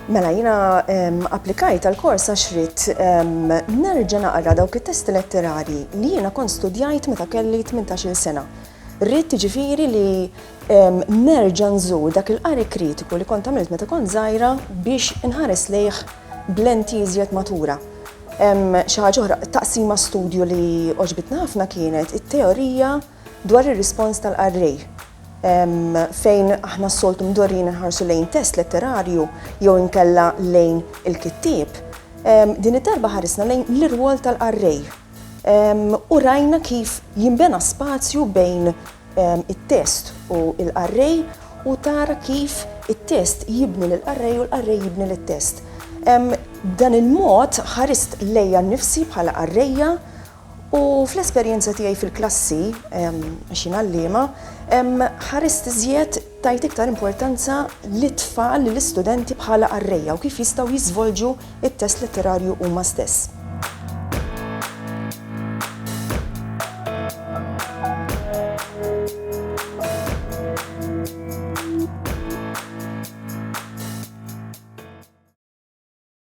Mela jina applikajt għal-kors għax rrid nerġa' naqra dawk it-testi letterari li jiena kont studjajt meta kelli 18-il sena. Rrid ġifieri li nerġa' nżur dak il-qari kritiku li kont għamilt meta kont żgħira biex inħares lejh b'lenti iżjed matura. Xi ħaġa oħra taqsima studju li oġbitna ħafna kienet it-teorija dwar ir-rispons tal-qarrej. Fejn aħna s-soltu mdorrin nħarsu lejn test letterarju jew inkella lejn il-kittieb, din id-darba ħarisna lejn l-irwol tal-qarrej. U rajna kif jinbena spazju bejn it-test u l-qarrej u tara kif it-test jibni l-qarrej u l-qarrej jibni l-test. Dan il-mod ħarist lejja nnifsi bħala qarrejja u fl-esperjenza tiegħi fil-klassi, għax jien għalliema, ħarist iżjed tajt iktar importanza lit-tfal lill-istudenti bħala qarrejja u kif jistgħu jiżvolġu it-test letterarju huma stess.